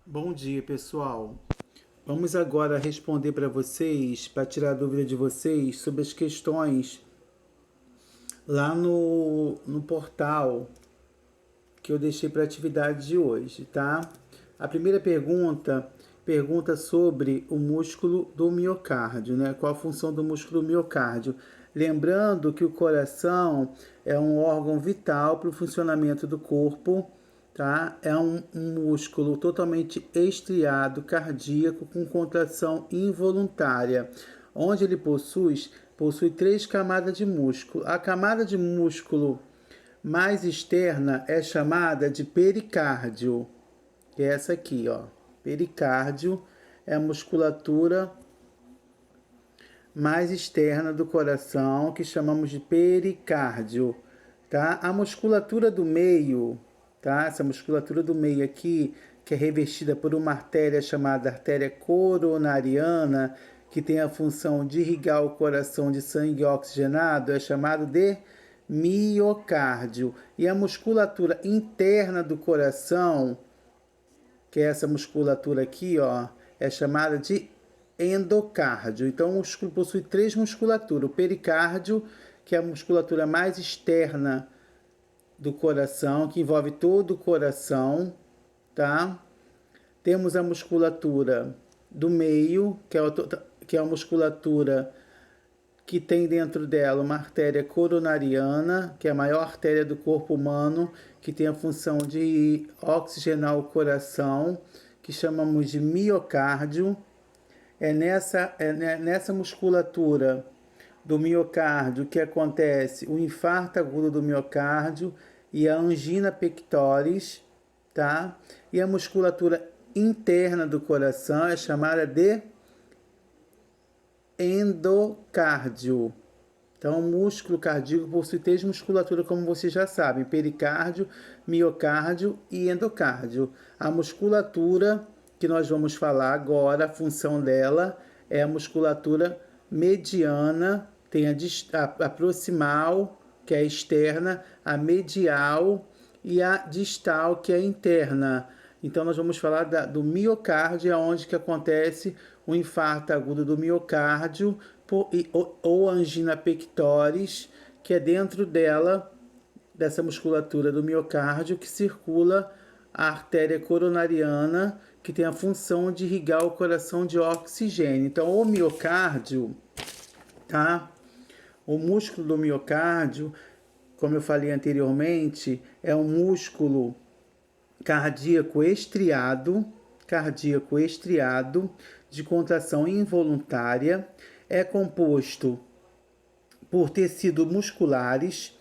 Bom dia, pessoal. Vamos agora responder para vocês, para tirar a dúvida de vocês sobre as questões lá no portal que eu deixei para a atividade de hoje, tá? A primeira pergunta sobre o músculo do miocárdio, né? Qual a função do músculo do miocárdio? Lembrando que o coração é um órgão vital para o funcionamento do corpo, tá? É um músculo totalmente estriado, cardíaco, com contração involuntária, onde ele possui três camadas de músculo. A camada de músculo mais externa é chamada de pericárdio, que é essa aqui, ó. Pericárdio é a musculatura mais externa do coração, que chamamos de pericárdio, tá? A musculatura do meio, tá? Essa musculatura do meio aqui, que é revestida por uma artéria chamada artéria coronariana, que tem a função de irrigar o coração de sangue oxigenado, é chamado de miocárdio. E a musculatura interna do coração, que é essa musculatura aqui, ó, é chamada de endocárdio. Então, o músculo possui três musculaturas. O pericárdio, que é a musculatura mais externa do coração, que envolve todo o coração, tá? Temos a musculatura do meio, que é a musculatura que tem dentro dela uma artéria coronariana, que é a maior artéria do corpo humano, que tem a função de oxigenar o coração, que chamamos de miocárdio. É nessa musculatura do miocárdio que acontece o infarto agudo do miocárdio e a angina pectoris, tá? E a musculatura interna do coração é chamada de endocárdio. Então, o músculo cardíaco possui três musculaturas, como vocês já sabem: pericárdio, miocárdio e endocárdio. A musculatura que nós vamos falar agora, a função dela é a musculatura mediana, tem a proximal, que é a externa, a medial e a distal, que é a interna. Então, nós vamos falar do miocárdio, onde que acontece o infarto agudo do miocárdio ou angina pectoris, que é dentro dela, dessa musculatura do miocárdio, que circula a artéria coronariana, que tem a função de irrigar o coração de oxigênio. Então, o miocárdio, tá? O músculo do miocárdio, como eu falei anteriormente, é um músculo cardíaco estriado, de contração involuntária, é composto por tecidos musculares,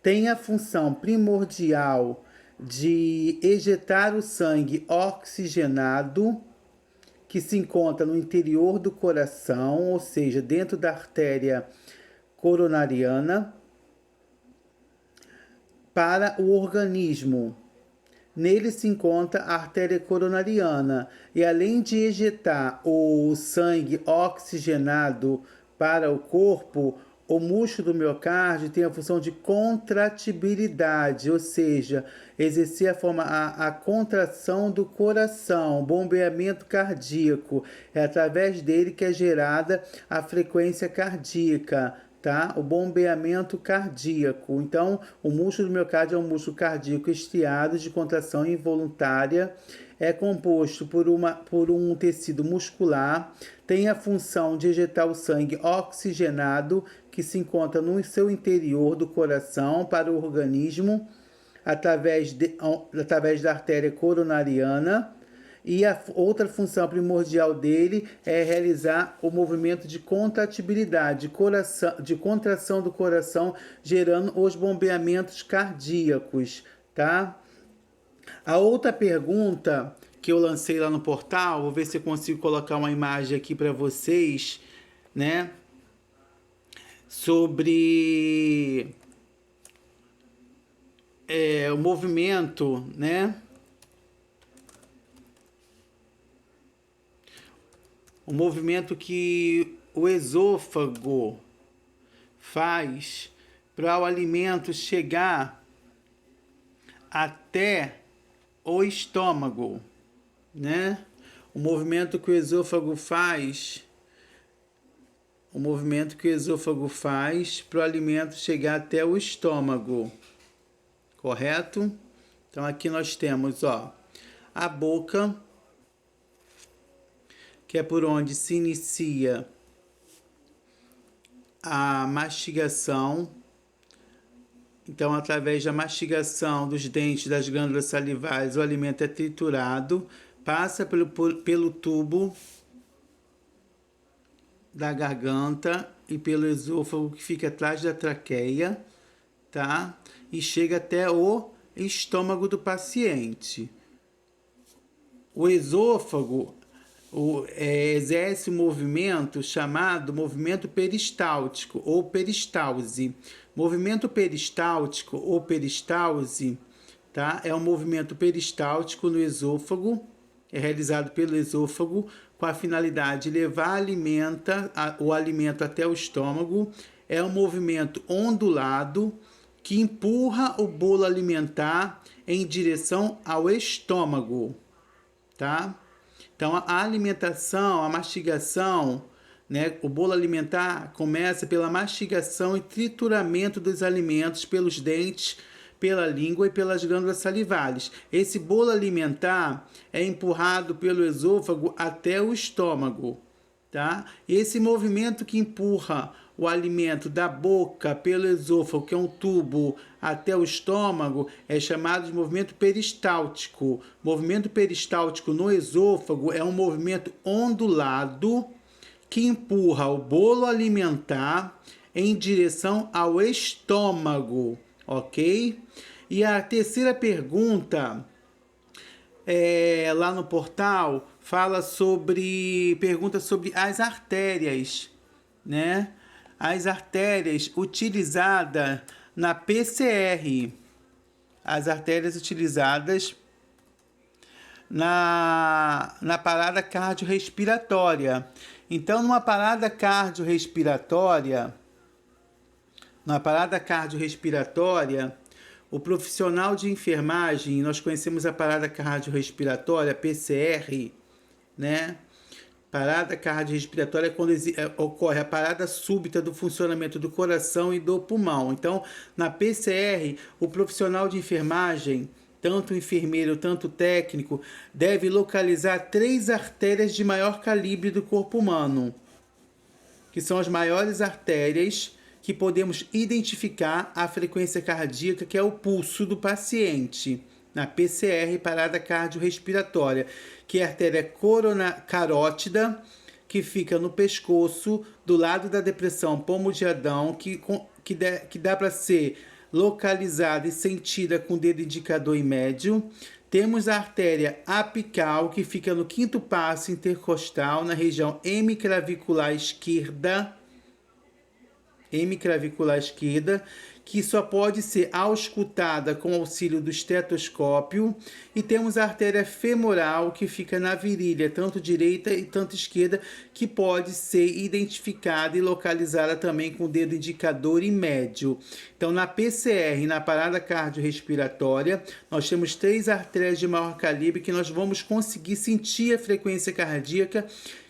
tem a função primordial de ejetar o sangue oxigenado, que se encontra no interior do coração, ou seja, dentro da artéria coronariana, para o organismo. Nele se encontra a artéria coronariana e, além de ejetar o sangue oxigenado para o corpo, o músculo do miocárdio tem a função de contratibilidade, ou seja, exercer a contração do coração, bombeamento cardíaco. É através dele que é gerada a frequência cardíaca, tá? O bombeamento cardíaco. Então, o músculo do miocárdio é um músculo cardíaco estriado de contração involuntária, é composto por um tecido muscular, tem a função de ejetar o sangue oxigenado que se encontra no seu interior do coração para o organismo através da artéria coronariana. E a outra função primordial dele é realizar o movimento de contratibilidade, de contração do coração, gerando os bombeamentos cardíacos, tá? A outra pergunta que eu lancei lá no portal, vou ver se eu consigo colocar uma imagem aqui para vocês, né? Sobre o movimento, né? O movimento que o esôfago faz para o alimento chegar até o estômago. né? O movimento que o esôfago faz, o movimento que o esôfago faz para o alimento chegar até o estômago, correto? Então aqui nós temos, ó, a boca, que é por onde se inicia a mastigação. Então, através da mastigação dos dentes das glândulas salivares, o alimento é triturado, passa pelo tubo da garganta e pelo esôfago que fica atrás da traqueia, tá? E chega até o estômago do paciente. O esôfago exerce um movimento chamado movimento peristáltico ou peristalse. Movimento peristáltico ou peristalse, tá? É um movimento peristáltico no esôfago, é realizado pelo esôfago com a finalidade de levar o alimento até o estômago. É um movimento ondulado que empurra o bolo alimentar em direção ao estômago, tá? Então, a alimentação, a mastigação, né? O bolo alimentar começa pela mastigação e trituramento dos alimentos pelos dentes, pela língua e pelas glândulas salivares. Esse bolo alimentar é empurrado pelo esôfago até o estômago, tá? E esse movimento que empurra o alimento da boca pelo esôfago, que é um tubo, até o estômago, é chamado de movimento peristáltico. Movimento peristáltico no esôfago é um movimento ondulado que empurra o bolo alimentar em direção ao estômago, ok? E a terceira pergunta lá no portal pergunta sobre as artérias, né? As artérias utilizadas na PCR, as artérias utilizadas na parada cardiorrespiratória. Então, numa parada cardiorrespiratória, o profissional de enfermagem, nós conhecemos a parada cardiorrespiratória, PCR, né? Parada cardiorrespiratória é quando ocorre a parada súbita do funcionamento do coração e do pulmão. Então, na PCR, o profissional de enfermagem, tanto enfermeiro, tanto técnico, deve localizar 3 artérias de maior calibre do corpo humano, que são as maiores artérias que podemos identificar a frequência cardíaca, que é o pulso do paciente, na PCR, parada cardiorrespiratória, que é a artéria carótida, que fica no pescoço, do lado da depressão pomo de Adão, que dá para ser localizada e sentida com o dedo indicador e médio. Temos a artéria apical, que fica no 5º passo intercostal, na região hemiclavicular esquerda, que só pode ser auscultada com auxílio do estetoscópio. E temos a artéria femoral, que fica na virilha, tanto direita e tanto esquerda, que pode ser identificada e localizada também com o dedo indicador e médio. Então, na PCR, na parada cardiorrespiratória, nós temos 3 artérias de maior calibre que nós vamos conseguir sentir a frequência cardíaca,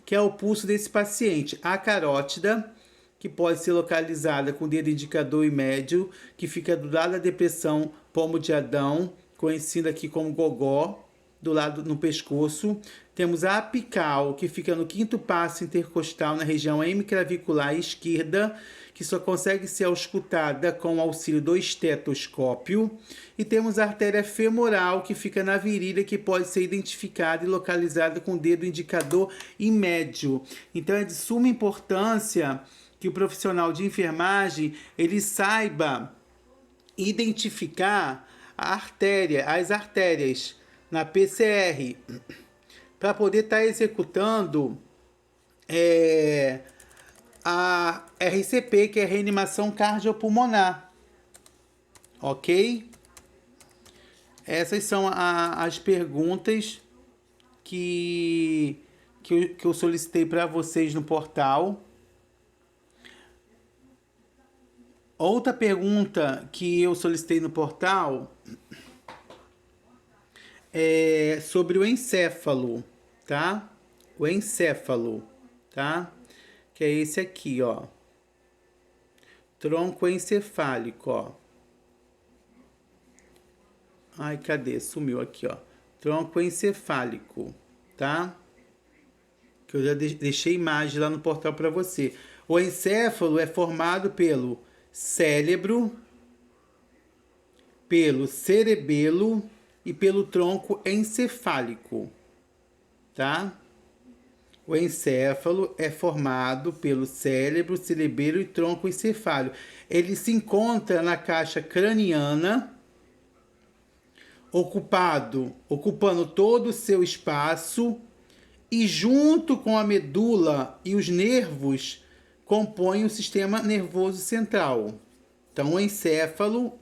que é o pulso desse paciente. A carótida, que pode ser localizada com o dedo indicador e médio, que fica do lado da depressão pomo de Adão, conhecida aqui como gogó, do lado no pescoço. Temos a apical, que fica no 5º passo intercostal, na região hemiclavicular esquerda, que só consegue ser auscultada com o auxílio do estetoscópio. E temos a artéria femoral, que fica na virilha, que pode ser identificada e localizada com o dedo indicador e médio. Então, é de suma importância que o profissional de enfermagem ele saiba identificar as artérias na PCR, para poder estar executando a RCP, que é reanimação cardiopulmonar, ok? Essas são as perguntas que eu solicitei para vocês no portal. Outra pergunta que eu solicitei no portal sobre o encéfalo, tá? O encéfalo, tá? Que é esse aqui, ó. Tronco encefálico, ó. Ai, cadê? Sumiu aqui, ó. Tronco encefálico, tá? Que eu já deixei imagem lá no portal para você. O encéfalo é formado pelo cérebro, pelo cerebelo e pelo tronco encefálico, tá? O encéfalo é formado pelo cérebro, cerebelo e tronco encefálico. Ele se encontra na caixa craniana, ocupando todo o seu espaço, e junto com a medula e os nervos compõem o sistema nervoso central. Então, o encéfalo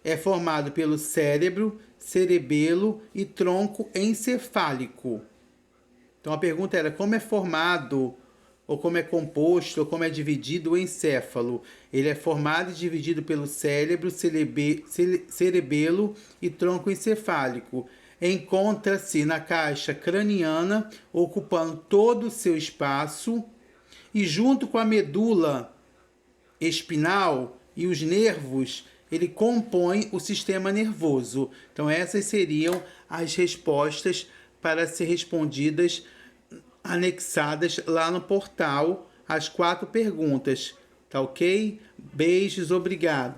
é formado pelo cérebro, cerebelo e tronco encefálico. Então a pergunta era como é formado, ou como é composto, ou como é dividido o encéfalo. Ele é formado e dividido pelo cérebro, cerebelo e tronco encefálico. Encontra-se na caixa craniana, ocupando todo o seu espaço, e junto com a medula espinal e os nervos, ele compõe o sistema nervoso. Então essas seriam as respostas para ser respondidas, anexadas lá no portal, as 4 perguntas. Tá ok? Beijos, obrigado.